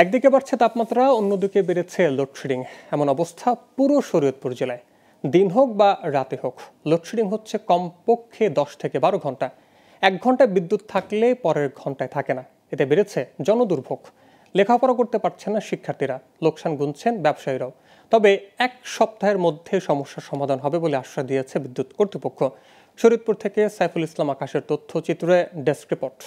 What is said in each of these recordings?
একদিকে বাড়ছে তাপমাত্রা, অন্যদিকে বেড়েছে লোডশেডিং। এমন অবস্থা পুরো শরীয়তপুর জেলায়। দিন হোক বা রাতে হোক, লোডশেডিং হচ্ছে কমপক্ষে 10 থেকে 12 ঘন্টা। 1 ঘন্টায় বিদ্যুৎ থাকলে পরের ঘন্টায় থাকে না। এতে বেড়েছে জনদুর্ভোগ। লেখাপড়া করতে পারছেন না শিক্ষার্থীরা, লোকসান গুনছেন ব্যবসায়ীরাও। তবে 1 সপ্তাহের মধ্যে সমস্যার সমাধান হবে বলে আশ্বাস দিয়েছে বিদ্যুৎ কর্তৃপক্ষ। শরীয়তপুর থেকে সাইফুল ইসলাম আকাশের তথ্যচিত্রে ডেস্ক রিপোর্ট।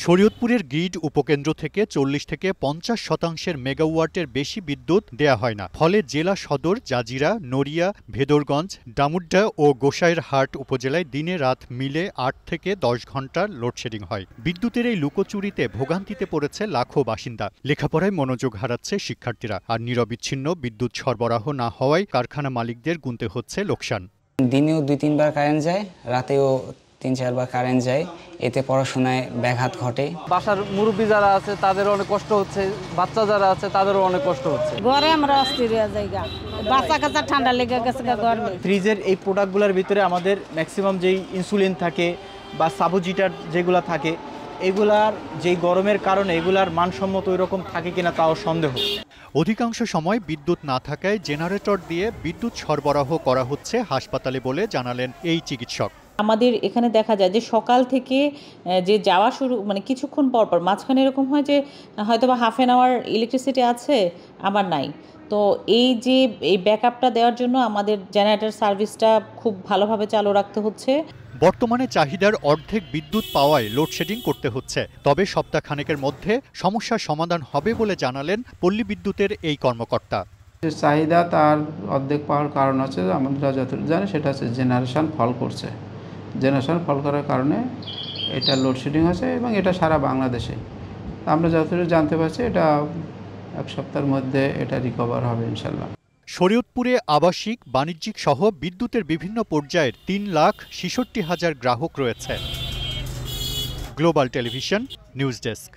শরীয়তপুরের গ্রিড উপকেন্দ্র থেকে 40 থেকে 50% মেগাওয়াটের বেশি বিদ্যুৎ দেয়া হয় না। ফলে জেলা সদর, জাজিরা, নড়িয়া, ভেদরগঞ্জ, ডামুড্ডা ও গোসাইরহাট উপজেলায় দিনে রাত মিলে 8 থেকে 10 ঘন্টার লোডশেডিং হয়। বিদ্যুতের এই লুকোচুরিতে ভোগান্তিতে পড়েছে লাখো বাসিন্দা। লেখাপড়ায় মনোযোগ হারাচ্ছে শিক্ষার্থীরা। আর নিরবিচ্ছিন্ন বিদ্যুৎ সরবরাহ না হওয়ায় কারখানা মালিকদের গুনতে হচ্ছে লোকসান। দিনেও 2-3 বার কারেন্ট যায়, রাতেও 3-4 বার কারেন্ট যায়। এতে পড়াশোনায় ব্যাঘাত ঘটে। বাসার মুরব্বী যারা আছে তাদের অনেক কষ্ট হচ্ছে, বাচ্চা যারা আছে তাদেরও অনেক কষ্ট হচ্ছে। ঘরে আমরা অস্থির হয়ে যাই, বাচ্চা কাচ্চা ঠান্ডা লেগে গেছে গরমে। ফ্রিজের এই প্রোডাক্টগুলোর ভিতরে আমাদের ম্যাক্সিমাম যেই ইনসুলিন থাকে বা সাবুজিটার যেগুলো থাকে, এগুলার যেই গরমের কারণে এগুলার মানসম্মত ওই রকম থাকে কিনা তাও সন্দেহ। অধিকাংশ সময় বিদ্যুৎ না থাকায় জেনারেটর দিয়ে বিদ্যুৎ সরবরাহ করা হচ্ছে হাসপাতালে বলে জানালেন এই চিকিৎসক। আমাদের এখানে দেখা যায় যে সকাল থেকে যে যাওয়া শুরু, মানে কিছুক্ষণ পর পর মাঝখানে এরকম হয় যে হয়তো বা হাফ অ্যান আওয়ার ইলেকট্রিসিটি আছে, আবার নাই। তো এই ব্যাকআপটা দেওয়ার জন্য আমাদের জেনারেটর সার্ভিসটা খুব ভালোভাবে চালু রাখতে হচ্ছে। বর্তমানে চাহিদার অর্ধেক বিদ্যুৎ পাওয়ায় লোডশেডিং করতে হচ্ছে। তবে সপ্তাহখানেকের মধ্যে সমস্যার সমাধান হবে বলে জানালেন পল্লী বিদ্যুতের এই কর্মকর্তা। চাহিদা তার অর্ধেক পাওয়ার কারণ হচ্ছে, আমরা যতটুকু জানি সেটা হচ্ছে জেনারেশন ফল করছে। জেনারেশন ফল করার কারণে এটা লোডশেডিং হচ্ছে এবং এটা সারা বাংলাদেশে। আমরা যতটুকু জানতে পারছি এটা 1 সপ্তাহের মধ্যে এটা রিকভার হবে ইনশাল্লাহ। শরীয়তপুরে আবাসিক, বাণিজ্যিক সহ বিদ্যুতের বিভিন্ন পর্যায়ের 3,66,000 গ্রাহক রয়েছে। Global television, news desk.